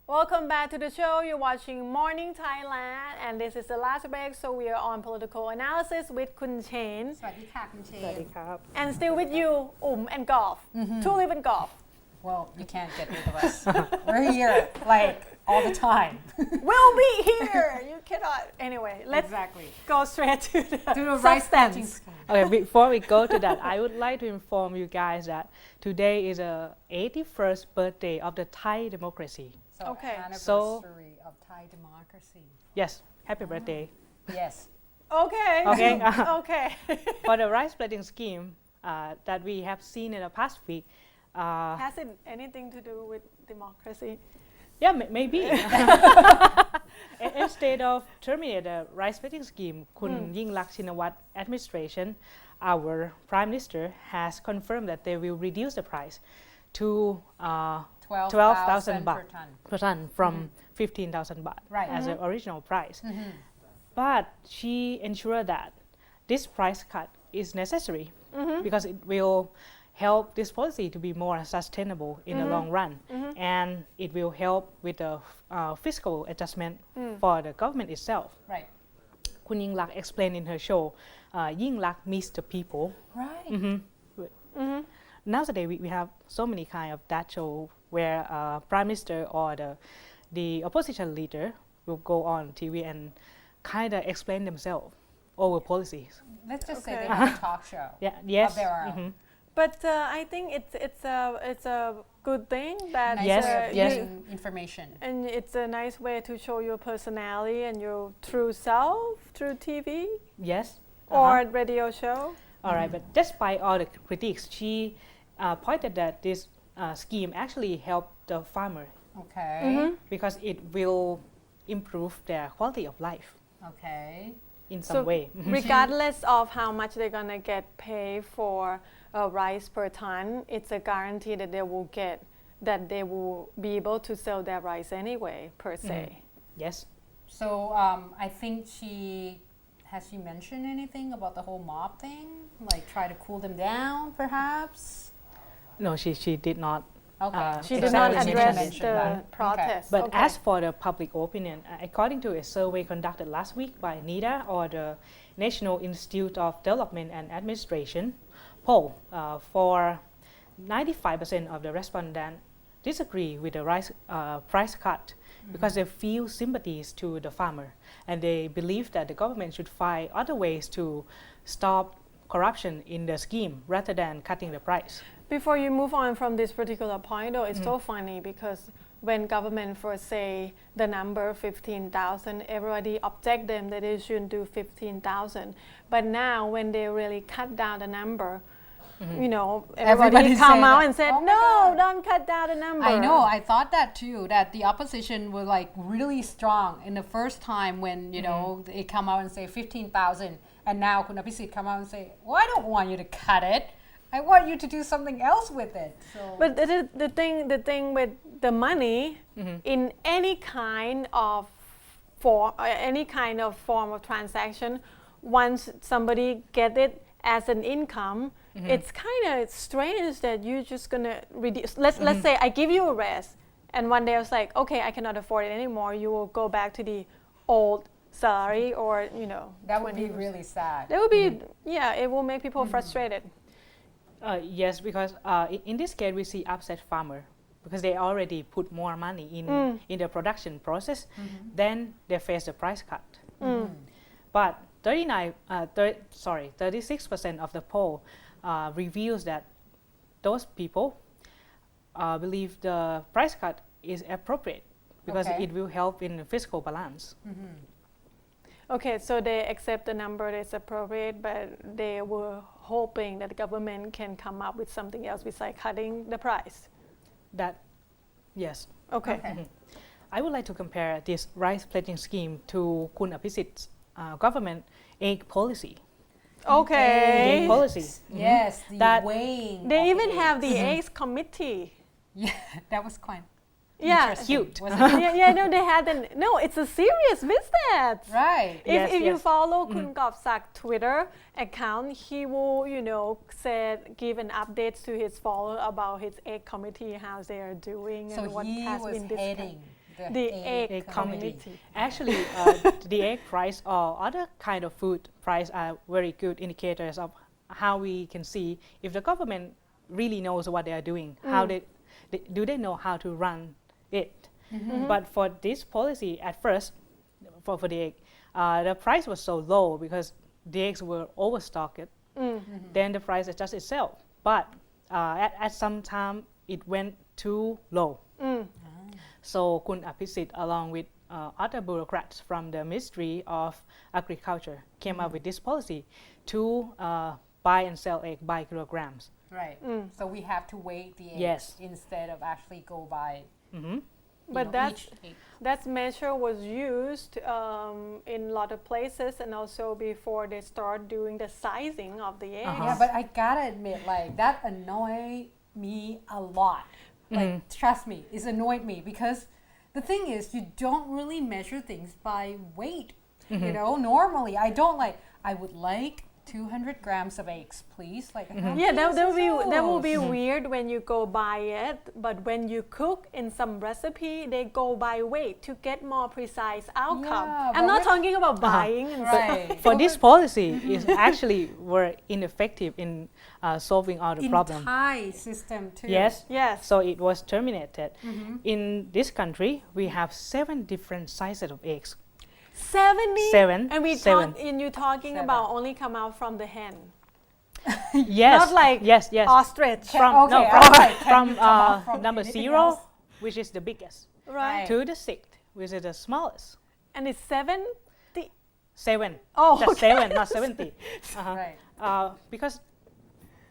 Welcome back to the show. You're watching Morning Thailand, and this is the last break, so we are on political analysis with Kun Chen. สวัสดีค่ะคุณเช สวัส น ดีครับ And still with you, and golf. To live in golf. Well you can't get rid of us we're here like all the time We'll be here. You cannot. Anyway, let's exactly go straight to to the the rice substance. Okay, before we go to that, I would like to inform you guys that today is the 81st birthday of the Thai democracy. so Okay. anniversary of Thai democracy Yes, happy birthday. yes Okay. Okay. Okay. For the rice splitting scheme that we have seen in the past week, Has it anything to do with democracy? yeah, maybe. Instead of terminate the rice splitting scheme, Kun Yingluck Shinawat administration, our prime minister has confirmed that they will reduce the price to 12,000 baht per ton per ton from 15,000 baht Right. as the original price. But she ensured that this price cut is necessary because it will help this policy to be more sustainable in the long run, and it will help with the fiscal adjustment for the government itself. right Kun Yingluck explained in her show, Yingluck meets the people. right Nowadays we have so many kind of that show where prime minister or the opposition leader will go on TV and kind of explain themselves over policies. let's just say Okay. they have a talk show Yeah. Yes. of their own But I think it's a good thing that nice Yes, way of yes. getting information and it's a nice way to show your personality and your true self through TV Yes. or radio show. All right. But despite all the critiques, she pointed that this scheme actually helped the farmer okay because it will improve their quality of life okay in some way. Regardless of how much they're gonna get paid for rice per ton, it's a guarantee that they will be able to sell their rice anyway per se. Yes. so I think has she mentioned anything about the whole mob thing like try to cool them down perhaps No, she did not. okay She did not Exactly. address mentioned the that. protest. But Okay. as for the public opinion, according to a survey conducted last week by NIDA or the National Institute of Development and Administration poll, for 95% of the respondents disagree with the price cut because they feel sympathies to the farmer and they believe that the government should find other ways to stop corruption in the scheme rather than cutting the price. Before you move on from this particular point, though, it's so funny because when government first say the number 15,000, everybody object them that they shouldn't do 15,000. But now when they really cut down the number, you know, everybody Everybody come say out that. and said, Oh my no, God. don't cut down the number. I know. I thought that too. That the opposition were like really strong in the first time when they come out and say 15,000, and now Kun Abhisit come out and say, "Well, I don't want you to cut it. I want you to do something else with it." So But the thing with the money in any kind of form of transaction, once somebody get it as an income, it's kind of strange that you're just gonna reduce. Let's say I give you a raise, and one day I was like, okay, I cannot afford it anymore. You will go back to the old salary, or that would be 20%. really sad. That would be it will make people frustrated. Yes, because in this case we see upset farmer because they already put more money in the production process, then they face the price cut. But 36% of the poll reveals that those people believe the price cut is appropriate because Okay. it will help in the fiscal balance. Okay, so they accept the number that's appropriate, but they were hoping that the government can come up with something else besides cutting the price. That, yes. Okay. I would like to compare this rice pledging scheme to Kun Abhisit's government egg policy. Okay. Egg policy. Yes, the That- weighing. They of even eggs. have the eggs committee. Yeah, that was quite Yeah. interesting, Cute. wasn't it? No, they had no, it's a serious business. Right. If you Yes. follow Kun Gopsak Twitter account, he will, give an update to his follower about his egg committee, how they are doing, So and what he has was been discussed. heading the egg Egg community. Actually, the egg price or other kind of food price are very good indicators of how we can see if the government really knows what they are doing. How do they know how to run it? But for this policy, at first, for the egg, the price was so low because the eggs were overstocked. Then the price adjusts itself. But at some time, it went too low. So Kun Apisit, along with other bureaucrats from the Ministry of Agriculture, came up with this policy to buy and sell egg by kilograms. Right. So we have to weigh the eggs Yes. instead of actually go by. But each egg. that measure was used in a lot of places, and also before they start doing the sizing of the eggs. Yeah, but I gotta admit, like that annoyed me a lot. Like, trust me, it's annoyed me because the thing is, you don't really measure things by weight. You know, normally I would like 200 grams of eggs, please. Like, Yeah, that will be those? weird when you go buy it, but when you cook in some recipe, they go by weight to get more precise outcome. Yeah, I'm but not with- talking about buying and Right. For this policy, is actually were ineffective in solving all the In problem. Thai system too. Yes. Yes. So it was terminated. In this country, we have 7 different sizes of eggs. 70? Seven. And Seven. and you're talking Seven. about only come out from the hen. Yes. Not like yes. ostrich. From Okay, no, all from, right. Can from you come out from number anything 0, else? which is the biggest, Right. to the 6th, which is the smallest. And it's 7? 7. Oh, Just okay. 7, not 70. Uh-huh. Right. Because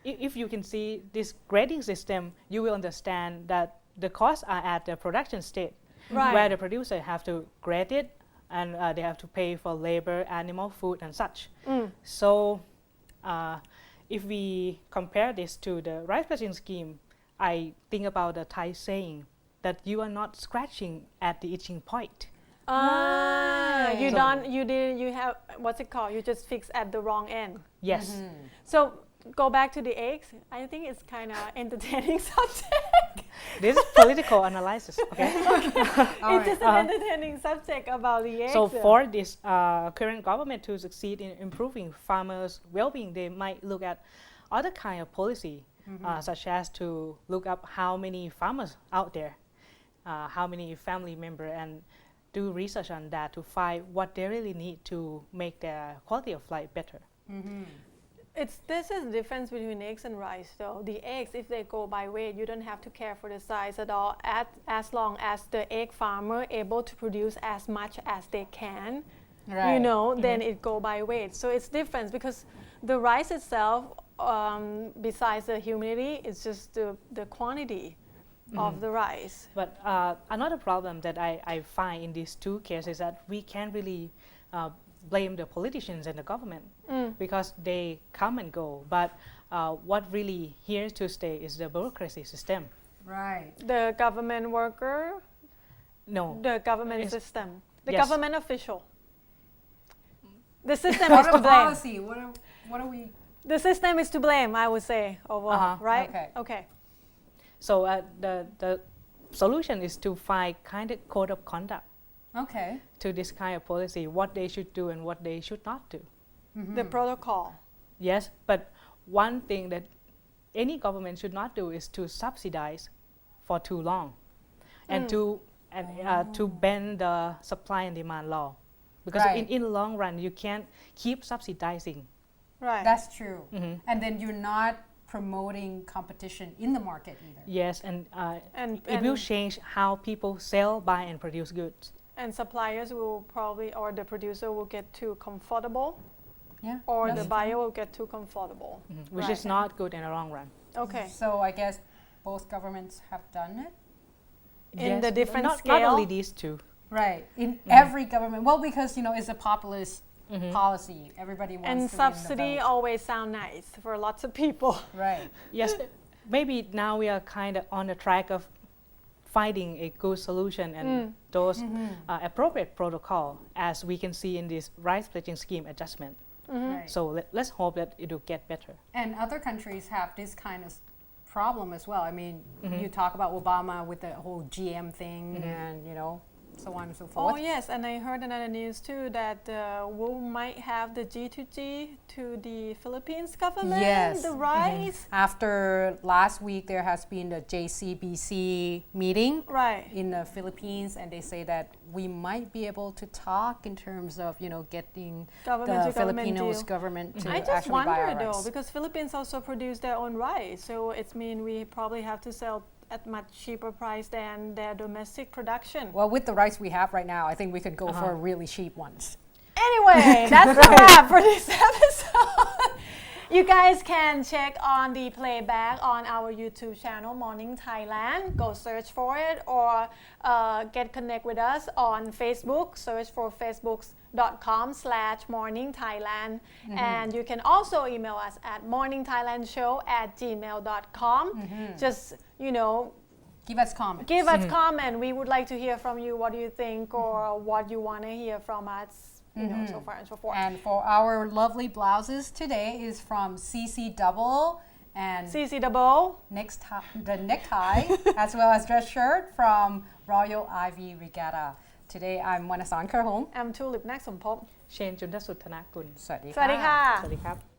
if you can see this grading system, you will understand that the costs are at the production state, Right. where the producer have to grade it, and they have to pay for labor, animal food, and such. So if we compare this to the rice pledging scheme, I think about the Thai saying that you are not scratching at the itching point. Right. You don't. You have what's it called? You just fix at the wrong end. Yes. So go back to the eggs. I think it's kind of entertaining subject. This is political analysis. Okay. It's just an entertaining subject about the eggs. So for this current government to succeed in improving farmers' well-being, they might look at other kind of policy, such as to look up how many farmers out there, how many family member, and do research on that to find what they really need to make their quality of life better. This is the difference between eggs and rice, though. The eggs, if they go by weight, you don't have to care for the size at all, as long as the egg farmer able to produce as much as they can. Right. You know, then it go by weight. So it's different because the rice itself, besides the humidity, it's just the quantity of the rice. But another problem that I find in these two cases is that we can't really blame the politicians and the government because they come and go. But what really here to stay is the bureaucracy system. Right. The government worker, No, the government Yes. system, the Yes. government official. The system What is to a blame. policy. What are we? The system is to blame, I would say, overall, right? Okay. so the solution is to find kind of code of conduct Okay. to this kind of policy, what they should do and what they should not do. The protocol. Yes, but one thing that any government should not do is to subsidize for too long, and to bend the supply and demand law, because Right. in the long run you can't keep subsidizing. Right. That's true. And then you're not promoting competition in the market either. Yes, and And- it will and- change how people sell, buy, and produce goods. And suppliers will probably, or the producer will get too comfortable, Yeah. or that's the buyer will get too comfortable. Which is Right. not good in the long run. Okay. So I guess both governments have done it. In the different not scale? only these two. Right. In every government. Well, because it's a populist policy. Everybody wants And to win the subsidy vote. always sound nice for lots of people. Right. Yes, maybe now we are kind of on the track of finding a good solution and those appropriate protocol, as we can see in this rice pledging scheme adjustment. Right. So let's hope that it will get better. And other countries have this kind of problem as well. I mean, you talk about Obama with the whole GM thing and, so on and so forth. Oh yes, and I heard another news too that we might have the G2G to the Philippines government. Yes. The rice. After last week, there has been the JCBC meeting Right. in the Philippines, and they say that we might be able to talk in terms of getting Government the to government Filipinos deal. government to I just actually buy our wonder though, rice. because Philippines also produce their own rice, so it means we probably have to sell at much cheaper price than their domestic production. Well, with the rice we have right now, I think we could go for really cheap ones. Anyway, that's a wrap for this episode. You guys can check on the playback on our YouTube channel, Morning Thailand. Go search for it or get connect with us on Facebook. Search for facebook.com/Morning Thailand. And you can also email us at morningthailandshow@gmail.com. Just, Give us comments. give us comment. We would like to hear from you. What do you think or what you want to hear from us? So far and so forth. And for our lovely blouses today is from CC Double and CC Double. the necktie as well as dress shirt from Royal Ivy Regatta. Today I'm Wanasan Kerhom. I'm Tulip นักสมภพ เชนจุนทสุทธนากุล สวัสดี สวัสดีค่ะ สวัสดีครับ